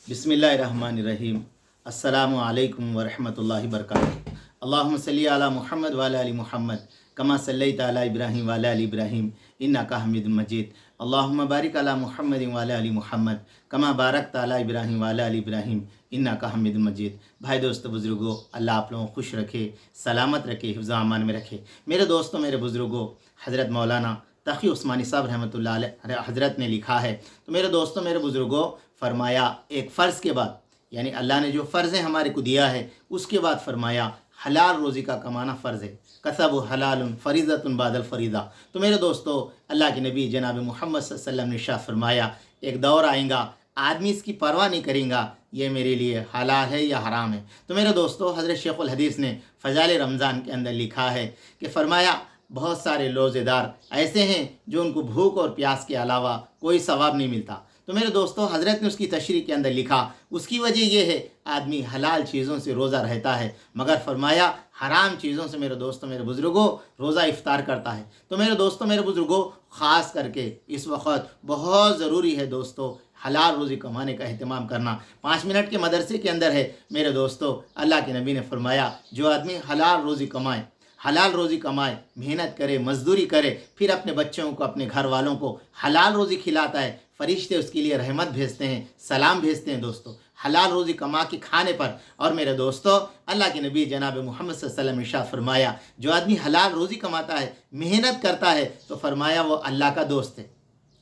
بسم اللہ الرحمن الرحیم۔ السلام علیکم ورحمۃ اللہ وبرکاتہ۔ اللہم صلی علی محمد وعلی آل محمد کما صلیت علی ابراہیم وعلی آل ابراہیم انک حمید مجید۔ اللہم بارک علی محمد وعلی آل محمد کما بارکت علی ابراہیم وعلی آل ابراہیم انک حمید مجید۔ بھائی دوستو بزرگو، اللہ آپ لوگوں کو خوش رکھے، سلامت رکھے، حفظ و امان میں رکھے۔ میرے دوستو، میرے بزرگو، حضرت مولانا تقی عثمانی صاحب رحمۃ اللہ علیہ حضرت نے لکھا ہے، تو میرے دوستو، میرے بزرگو، فرمایا ایک فرض کے بعد، یعنی اللہ نے جو فرض ہمارے کو دیا ہے اس کے بعد فرمایا حلال روزی کا کمانا فرض ہے۔ کسب حلال فریضۃ بعد الفریضہ۔ تو میرے دوستو، اللہ کے نبی جناب محمد صلی اللہ علیہ وسلم نے ارشاد فرمایا ایک دور آئیں گا آدمی اس کی پرواہ نہیں کریں گا یہ میرے لیے حلال ہے یا حرام ہے۔ تو میرے دوستو، حضرت شیخ الحدیث نے فضائل رمضان کے اندر لکھا ہے کہ فرمایا بہت سارے روزے دار ایسے ہیں جو ان کو بھوک اور پیاس کے علاوہ کوئی ثواب نہیں ملتا۔ تو میرے دوستو، حضرت نے اس کی تشریح کے اندر لکھا اس کی وجہ یہ ہے آدمی حلال چیزوں سے روزہ رہتا ہے، مگر فرمایا حرام چیزوں سے میرے دوستو، میرے بزرگوں، روزہ افطار کرتا ہے۔ تو میرے دوستو، میرے بزرگوں، خاص کر کے اس وقت بہت ضروری ہے دوستو حلال روزی کمانے کا اہتمام کرنا۔ 5 منٹ کے مدرسے کے اندر ہے میرے دوستو، اللہ کے نبی نے فرمایا جو آدمی حلال روزی کمائے، محنت کرے، مزدوری کرے، پھر اپنے بچوں کو، اپنے گھر والوں کو حلال روزی کھلاتا ہے، فرشتے اس کے لیے رحمت بھیجتے ہیں، سلام بھیجتے ہیں دوستو، حلال روزی کما کے کھانے پر۔ اور میرے دوستو، اللہ کے نبی جناب محمد صلی اللہ علیہ وسلم نے ارشاد فرمایا جو آدمی حلال روزی کماتا ہے، محنت کرتا ہے، تو فرمایا وہ اللہ کا دوست ہے،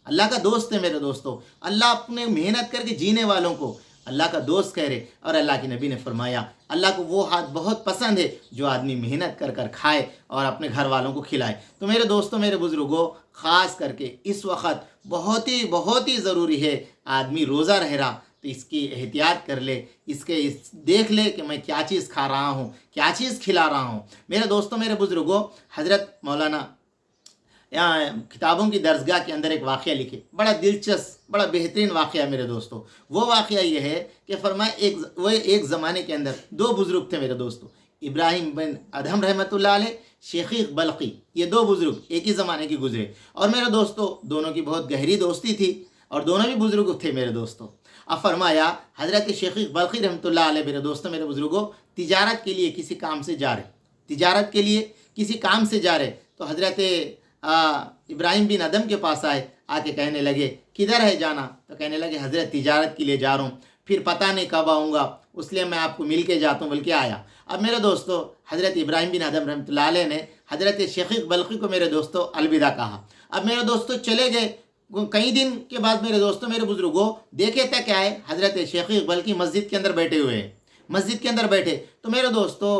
اللہ کا دوست ہے میرے دوستو۔ اللہ اپنے محنت کر کے جینے والوں کو اللہ کا دوست کہہ رہے، اور اللہ کے نبی نے فرمایا اللہ کو وہ ہاتھ بہت پسند ہے جو آدمی محنت کر کر کھائے اور اپنے گھر والوں کو کھلائے۔ تو میرے دوستو، میرے بزرگوں، خاص کر کے اس وقت بہت ہی ضروری ہے آدمی روزہ رہ رہا تو اس کی احتیاط کر لے، دیکھ لے کہ میں کیا چیز کھا رہا ہوں، کیا چیز کھلا رہا ہوں۔ میرے دوستو، میرے بزرگوں، حضرت مولانا یہاں کتابوں کی درسگاہ کے اندر ایک واقعہ لکھے، بڑا دلچسپ، بڑا بہترین واقعہ میرے دوستو۔ وہ واقعہ یہ ہے کہ فرمایا ایک زمانے کے اندر 2 بزرگ تھے میرے دوستو، ابراہیم بن ادہم رحمۃ اللہ علیہ، شقیق بلقی، یہ 2 بزرگ ایک ہی زمانے کے گزرے۔ اور میرے دوستو، دونوں کی بہت گہری دوستی تھی اور دونوں بھی بزرگ تھے میرے دوستو۔ اب فرمایا حضرت شقیق بلقی رحمۃ اللہ علیہ میرے دوستو، میرے بزرگوں، تجارت کے لیے کسی کام سے جا رہے، تو حضرت ابراہیم بن ادم کے پاس آ کے کہنے لگے کدھر ہے جانا؟ تو کہنے لگے حضرت تجارت کے لیے جا رہا ہوں، پھر پتہ نہیں کب آؤں گا، اس لیے میں آپ کو مل کے جاتا ہوں، بلکہ آیا۔ اب میرے دوستو، حضرت ابراہیم بن ادم رحمۃ اللہ علیہ نے حضرت شقیق بلقی کو میرے دوستو الوداع کہا۔ اب میرے دوستو چلے گئے، کئی دن کے بعد میرے دوستو، میرے بزرگوں، دیکھے تھا کیا ہے، حضرت شقیق بلقی مسجد کے اندر بیٹھے ہوئے ہیں، مسجد کے اندر بیٹھے۔ تو میرے دوستو،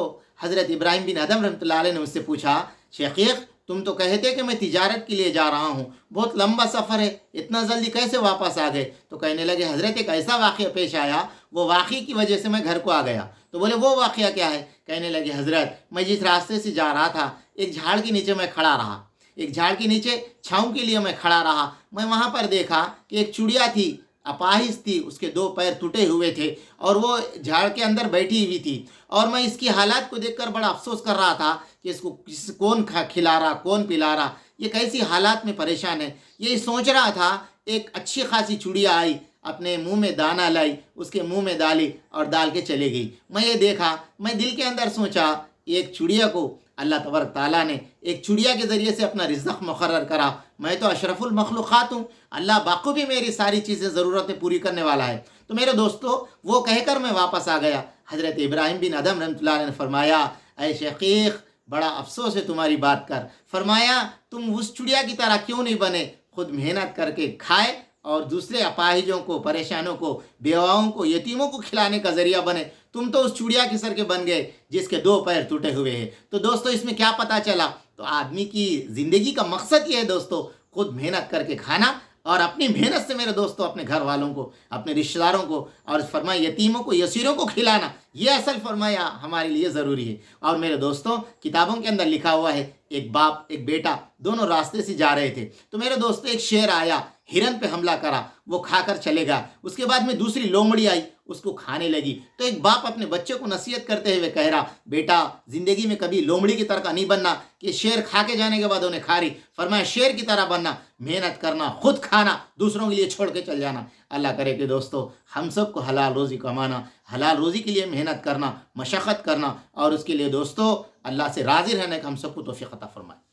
حضرت ابراہیم بن ادم رحمۃ اللہ علیہ نے مجھ سے پوچھا شقیق تم تو کہتے کہ میں تجارت کے لیے جا رہا ہوں، بہت لمبا سفر ہے، اتنا جلدی کیسے واپس آ گئے؟ تو کہنے لگے حضرت ایک ایسا واقعہ پیش آیا، وہ واقعے کی وجہ سے میں گھر کو آ گیا۔ تو بولے وہ واقعہ کیا ہے؟ کہنے لگے حضرت میں جس راستے سے جا رہا تھا ایک جھاڑ کے نیچے میں کھڑا رہا، ایک جھاڑ کے نیچے چھاؤں کے لیے میں کھڑا رہا، میں وہاں پر دیکھا کہ ایک چڑیا تھی، اپاہج تھی، اس کے 2 پیر ٹوٹے ہوئے تھے اور وہ جھاڑ کے اندر بیٹھی ہوئی تھی، اور میں اس کی حالات کو دیکھ کر بڑا افسوس کر رہا تھا کہ اس کو کون کھلا رہا، کون پلا رہا، یہ کیسی حالات میں پریشان ہے۔ یہی سوچ رہا تھا، ایک اچھی خاصی چڑیا آئی، اپنے منہ میں دانہ لائی، اس کے منہ میں ڈالی اور ڈال کے چلے گئی۔ میں یہ دیکھا، میں دل کے اندر سوچا ایک چڑیا کو اللہ تبارک تعالیٰ نے ایک چڑیا کے ذریعے سے اپنا رزق مقرر کرا، میں تو اشرف المخلوقات ہوں، اللہ باخوبی میری ساری چیزیں ضرورتیں پوری کرنے والا ہے۔ تو میرے دوستو، وہ کہہ کر میں واپس آ گیا۔ حضرت ابراہیم بن ادم رحمۃ اللہ علیہ نے فرمایا اے شقیق، بڑا افسوس ہے تمہاری بات کر، فرمایا تم اس چڑیا کی طرح کیوں نہیں بنے، خود محنت کر کے کھائے اور دوسرے اپاہجوں کو، پریشانوں کو، بیواؤں کو، یتیموں کو کھلانے کا ذریعہ بنے، تم تو اس چڑیا کے سر کے بن گئے جس کے 2 پیر ٹوٹے ہوئے ہیں۔ تو دوستو، اس میں کیا پتہ چلا؟ تو آدمی کی زندگی کا مقصد یہ ہے دوستو، خود محنت کر کے کھانا، اور اپنی محنت سے میرے دوستو اپنے گھر والوں کو، اپنے رشتہ داروں کو، اور فرمایا یتیموں کو، یسیروں کو کھلانا، یہ اصل فرمایا ہمارے لیے ضروری ہے۔ اور میرے دوستو، کتابوں کے اندر لکھا ہوا ہے ایک باپ ایک بیٹا دونوں راستے سے جا رہے تھے، تو میرے دوستو ایک شیر آیا، ہرن پہ حملہ کرا، وہ کھا کر چلے گا۔ اس کے بعد میں دوسری لومڑی آئی، اس کو کھانے لگی۔ تو ایک باپ اپنے بچے کو نصیحت کرتے ہوئے کہہ رہا، بیٹا زندگی میں کبھی لومڑی کی طرح نہیں بننا کہ شیر کھا کے جانے کے بعد انہیں کھا رہی۔ فرمایا شیر کی طرح بننا، محنت کرنا، خود کھانا، دوسروں کے لیے چھوڑ کے چل جانا۔ اللہ کرے کہ دوستو ہم سب کو حلال روزی کمانا، حلال روزی کے لیے محنت کرنا، مشقت کرنا، اور اس کے لیے دوستو اللہ سے راضی رہنے کا ہم سب کو توفیق عطا فرمائے۔